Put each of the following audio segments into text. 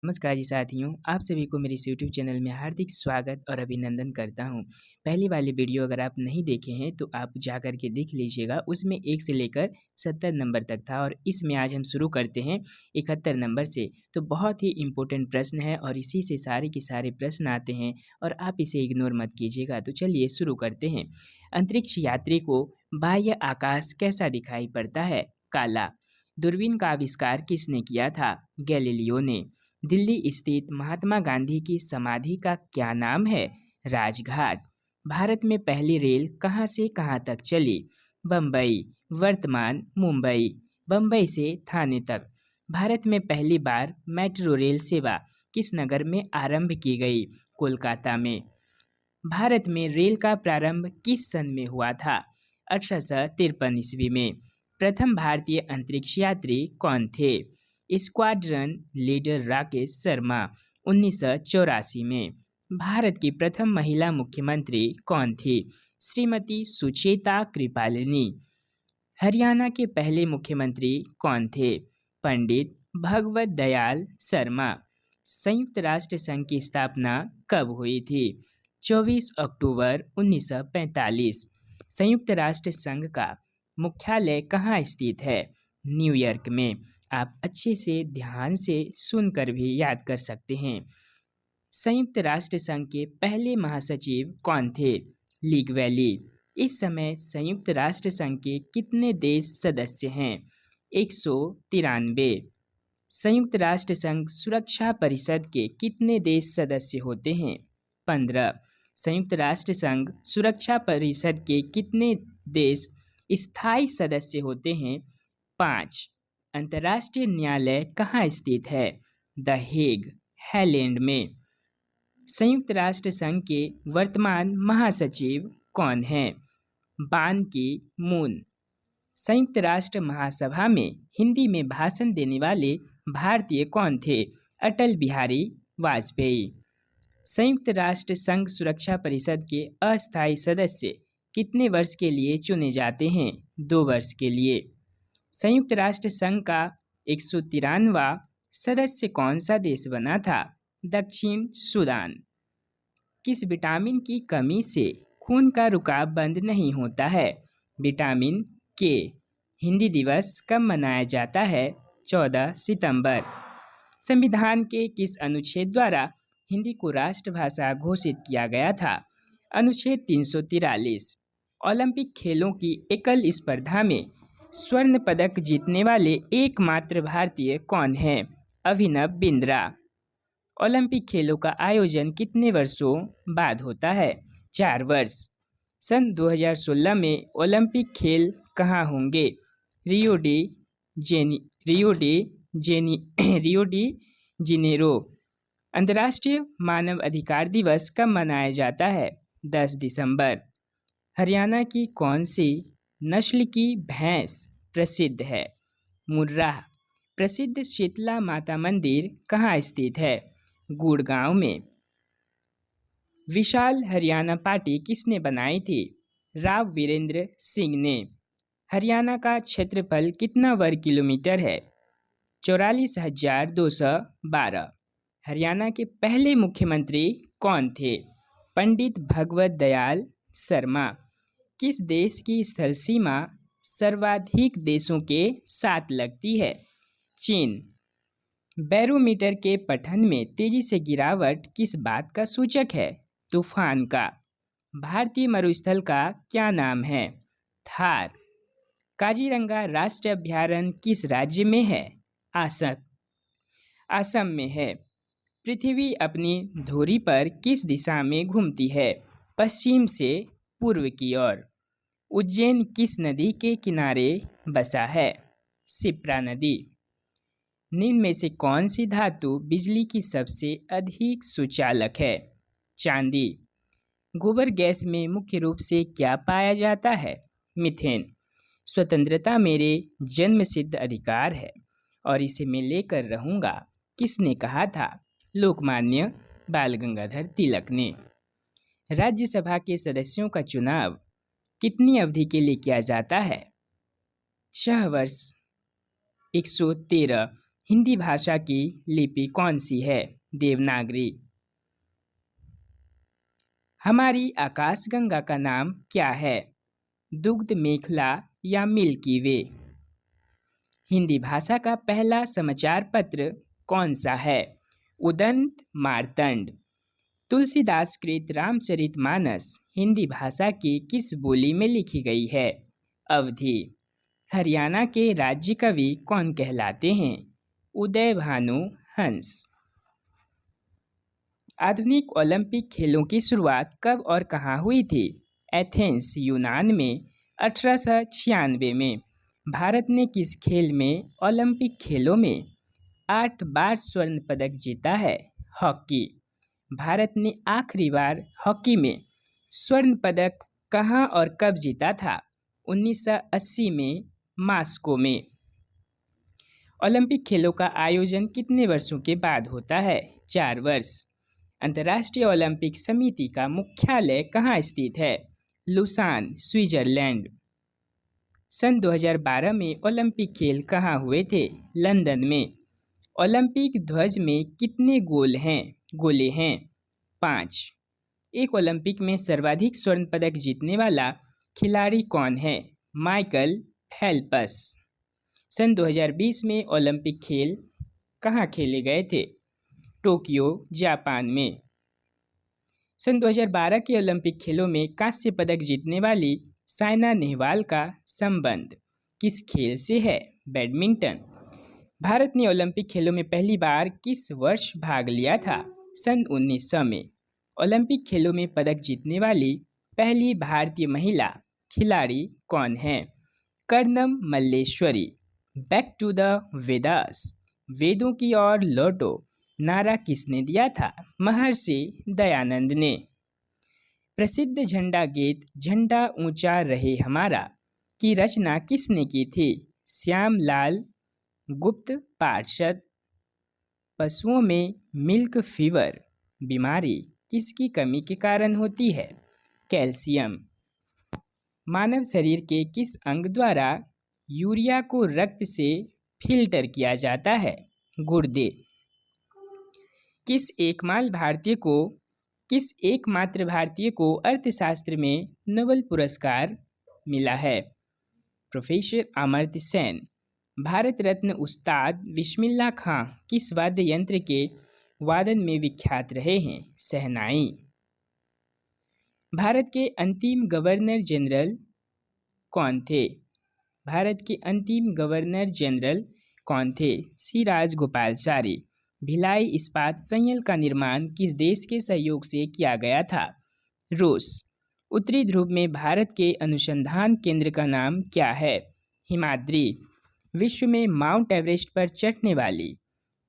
नमस्कार जी साथियों, आप सभी को मेरे इस यूट्यूब चैनल में हार्दिक स्वागत और अभिनंदन करता हूँ। पहली वाली वीडियो अगर आप नहीं देखे हैं तो आप जाकर के देख लीजिएगा, उसमें 1 से लेकर 70 नंबर तक था और इसमें आज हम शुरू करते हैं 71 नंबर से। तो बहुत ही इम्पोर्टेंट प्रश्न है और इसी से सारे के सारे प्रश्न आते हैं और आप इसे इग्नोर मत कीजिएगा। तो चलिए शुरू करते हैं। अंतरिक्ष यात्री को बाह्य आकाश कैसा दिखाई पड़ता है? काला। दूरबीन का आविष्कार किसने किया था? गैलीलियो ने। दिल्ली स्थित महात्मा गांधी की समाधि का क्या नाम है? राजघाट। भारत में पहली रेल कहाँ से कहाँ तक चली? बम्बई। वर्तमान मुंबई। बम्बई से थाने तक। भारत में पहली बार मेट्रो रेल सेवा किस नगर में आरंभ की गई? कोलकाता में। भारत में रेल का प्रारंभ किस सन में हुआ था? 1853 ईस्वी में। प्रथम भारतीय अंतरिक्ष यात्री कौन थे? Squadron leader Rakesh Sharma. 1984 में। भारत की प्रथम महिला मुख्यमंत्री कौन थी? श्रीमती सुचेता कृपालिनी। हरियाणा के पहले मुख्यमंत्री कौन थे? पंडित भगवत दयाल शर्मा। संयुक्त राष्ट्र संघ की स्थापना कब हुई थी? 24 अक्टूबर 1945। संयुक्त राष्ट्र संघ का मुख्यालय कहाँ स्थित है? न्यूयॉर्क में। आप अच्छे से ध्यान से सुनकर भी याद कर सकते हैं। संयुक्त राष्ट्र संघ के पहले महासचिव कौन थे? League valley. इस समय संयुक्त राष्ट्र संघ के कितने देश सदस्य हैं? 193। संयुक्त राष्ट्र संघ सुरक्षा परिषद के कितने देश सदस्य होते हैं? 15। संयुक्त राष्ट्र संघ सुरक्षा परिषद के कितने देश स्थायी सदस्य होते हैं? 5। अंतर्राष्ट्रीय न्यायालय कहाँ स्थित है? द हेग, हालैंड में। संयुक्त राष्ट्र संघ के वर्तमान महासचिव कौन हैं? बान की मून। संयुक्त राष्ट्र महासभा में हिंदी में भाषण देने वाले भारतीय कौन थे? अटल बिहारी वाजपेयी। संयुक्त राष्ट्र संघ सुरक्षा परिषद के अस्थायी सदस्य कितने वर्ष के लिए चुने जाते हैं? 2 वर्ष के लिए। संयुक्त राष्ट्र संघ का 193वां सदस्य कौन सा देश बना था? दक्षिण सूडान। किस विटामिन की कमी से खून का रुकाव बंद नहीं होता है? विटामिन के। हिंदी दिवस कब मनाया जाता है? 14 सितंबर। संविधान के किस अनुच्छेद द्वारा हिंदी को राष्ट्रभाषा घोषित किया गया था? अनुच्छेद 343। ओलंपिक खेलों की एकल स्पर्धा में स्वर्ण पदक जीतने वाले एकमात्र भारतीय कौन हैं? अभिनव बिंद्रा। ओलंपिक खेलों का आयोजन कितने वर्षों बाद होता है? 4 वर्ष। सन 2016 में ओलंपिक खेल कहाँ होंगे? Rio de Janeiro Rio de Janeiro Rio de Janeiro. अंतर्राष्ट्रीय मानव अधिकार दिवस कब मनाया जाता है? 10 दिसंबर। हरियाणा की कौन सी नस्ल की भैंस प्रसिद्ध है? मुर्राह। प्रसिद्ध शीतला माता मंदिर कहाँ स्थित है? गुड़गांव में। विशाल हरियाणा पार्टी किसने बनाई थी? राव वीरेंद्र सिंह ने। हरियाणा का क्षेत्रफल कितना वर्ग किलोमीटर है? 44,212। हरियाणा के पहले मुख्यमंत्री कौन थे? पंडित भगवत दयाल शर्मा। किस देश की स्थल सीमा सर्वाधिक देशों के साथ लगती है? चीन। बैरोमीटर के पठन में तेजी से गिरावट किस बात का सूचक है? तूफान का। भारतीय मरुस्थल का क्या नाम है? थार। काजीरंगा राष्ट्रीय अभयारण्य किस राज्य में है? असम में है। पृथ्वी अपनी धुरी पर किस दिशा में घूमती है? पश्चिम से पूर्व की ओर। उज्जैन किस नदी के किनारे बसा है? शिप्रा नदी। निम्न में से कौन सी धातु बिजली की सबसे अधिक सुचालक है? चांदी। गोबर गैस में मुख्य रूप से क्या पाया जाता है? मीथेन। स्वतंत्रता मेरे जन्मसिद्ध अधिकार है और इसे मैं लेकर रहूंगा, किसने कहा था? लोकमान्य बाल गंगाधर तिलक ने। राज्यसभा के सदस्यों का चुनाव कितनी अवधि के लिए किया जाता है? 6 वर्ष। 113। हिंदी भाषा की लिपि कौन सी है? देवनागरी। हमारी आकाशगंगा का नाम क्या है? दुग्ध मेखला या मिल्की वे? हिंदी भाषा का पहला समाचार पत्र कौन सा है? उदंत मार्तंड। तुलसीदास कृत रामचरितमानस हिंदी भाषा की किस बोली में लिखी गई है? अवधी। हरियाणा के राज्य कवि कौन कहलाते हैं? उदय भानु हंस। आधुनिक ओलंपिक खेलों की शुरुआत कब और कहाँ हुई थी? एथेंस यूनान में 1896 में। भारत ने किस खेल में ओलंपिक खेलों में 8 बार स्वर्ण पदक जीता है? हॉकी। भारत ने आखिरी बार हॉकी में स्वर्ण पदक कहाँ और कब जीता था? 1980 में मास्को में। ओलंपिक खेलों का आयोजन कितने वर्षों के बाद होता है? 4 वर्ष। अंतर्राष्ट्रीय ओलंपिक समिति का मुख्यालय कहाँ स्थित है? Lausanne Switzerland. सन 2012 में ओलंपिक खेल कहाँ हुए थे? लंदन में। ओलंपिक ध्वज में कितने गोले हैं? 5। एक ओलंपिक में सर्वाधिक स्वर्ण पदक जीतने वाला खिलाड़ी कौन है? Michael Phelps. सन 2020 में ओलंपिक खेल कहाँ खेले गए थे? टोक्यो जापान में। सन 2012 के ओलंपिक खेलों में कांस्य पदक जीतने वाली साइना नेहवाल का संबंध किस खेल से है? बैडमिंटन। भारत ने ओलंपिक खेलों में पहली बार किस वर्ष भाग लिया था? सन 1900 में। ओलंपिक खेलों में पदक जीतने वाली पहली भारतीय महिला खिलाड़ी कौन है? Karnam Malleswari. Back to the Vedas. वेदों की ओर लौटो नारा किसने दिया था? महर्षि दयानंद ने। प्रसिद्ध झंडा गीत झंडा ऊंचा रहे हमारा की रचना किसने की थी? श्यामलाल गुप्त पार्षद। पशुओं में मिल्क फीवर बीमारी किसकी कमी के कारण होती है? कैल्शियम। मानव शरीर के किस अंग द्वारा यूरिया को रक्त से फिल्टर किया जाता है? गुर्दे। किस एकमात्र भारतीय को अर्थशास्त्र में नोबेल पुरस्कार मिला है? प्रोफेसर अमर्त्य सेन। भारत रत्न उस्ताद बिस्मिल्लाह खां किस वाद्य यंत्र के वादन में विख्यात रहे हैं? शहनाई। भारत के अंतिम गवर्नर जनरल कौन थे? सी राजगोपालाचारी। भिलाई इस्पात संयंत्र का निर्माण किस देश के सहयोग से किया गया था? रूस। उत्तरी ध्रुव में भारत के अनुसंधान केंद्र का नाम क्या है? हिमाद्री। विश्व में माउंट एवरेस्ट पर चढ़ने वाली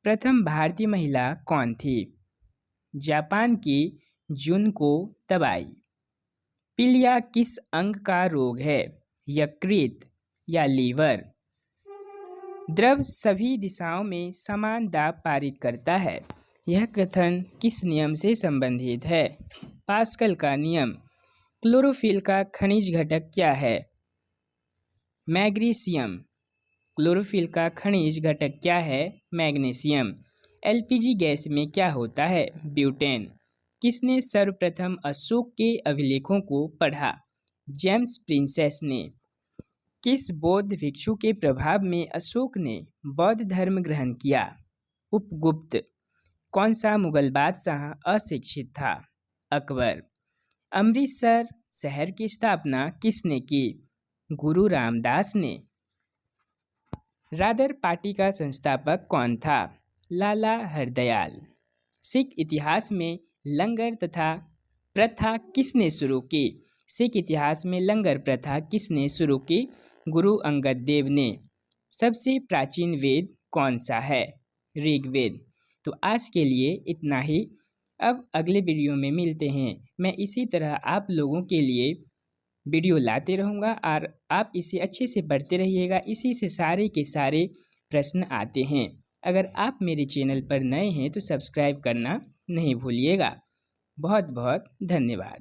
प्रथम भारतीय महिला कौन थी? जापान की जुनको तबाई। पीलिया किस अंग का रोग है? यकृत या लीवर। द्रव सभी दिशाओं में समान दाब पारित करता है। यह कथन किस नियम से संबंधित है? पास्कल का नियम। क्लोरोफिल का खनिज घटक क्या है? मैग्नीशियम। क्लोरोफिल का खनिज घटक क्या है? मैग्नीशियम। एलपीजी गैस में क्या होता है? ब्यूटेन। किसने सर्वप्रथम अशोक के अभिलेखों को पढ़ा? जेम्स प्रिंसेस ने। किस बौद्ध भिक्षु के प्रभाव में अशोक ने बौद्ध धर्म ग्रहण किया? उपगुप्त। कौन सा मुगल बादशाह अशिक्षित था? अकबर। अमृतसर शहर की स्थापना किसने की? गुरु रामदास ने। रादर पार्टी का संस्थापक कौन था? लाला हरदयाल। सिख इतिहास में लंगर तथा प्रथा किसने शुरू की? सिख इतिहास में लंगर प्रथा किसने शुरू की? गुरु अंगद देव ने। सबसे प्राचीन वेद कौन सा है? ऋग्वेद। तो आज के लिए इतना ही। अब अगले वीडियो में मिलते हैं। मैं इसी तरह आप लोगों के लिए वीडियो लाते रहूँगा और आप इसे अच्छे से पढ़ते रहिएगा। इसी से सारे के सारे प्रश्न आते हैं। अगर आप मेरे चैनल पर नए हैं तो सब्सक्राइब करना नहीं भूलिएगा। बहुत बहुत धन्यवाद।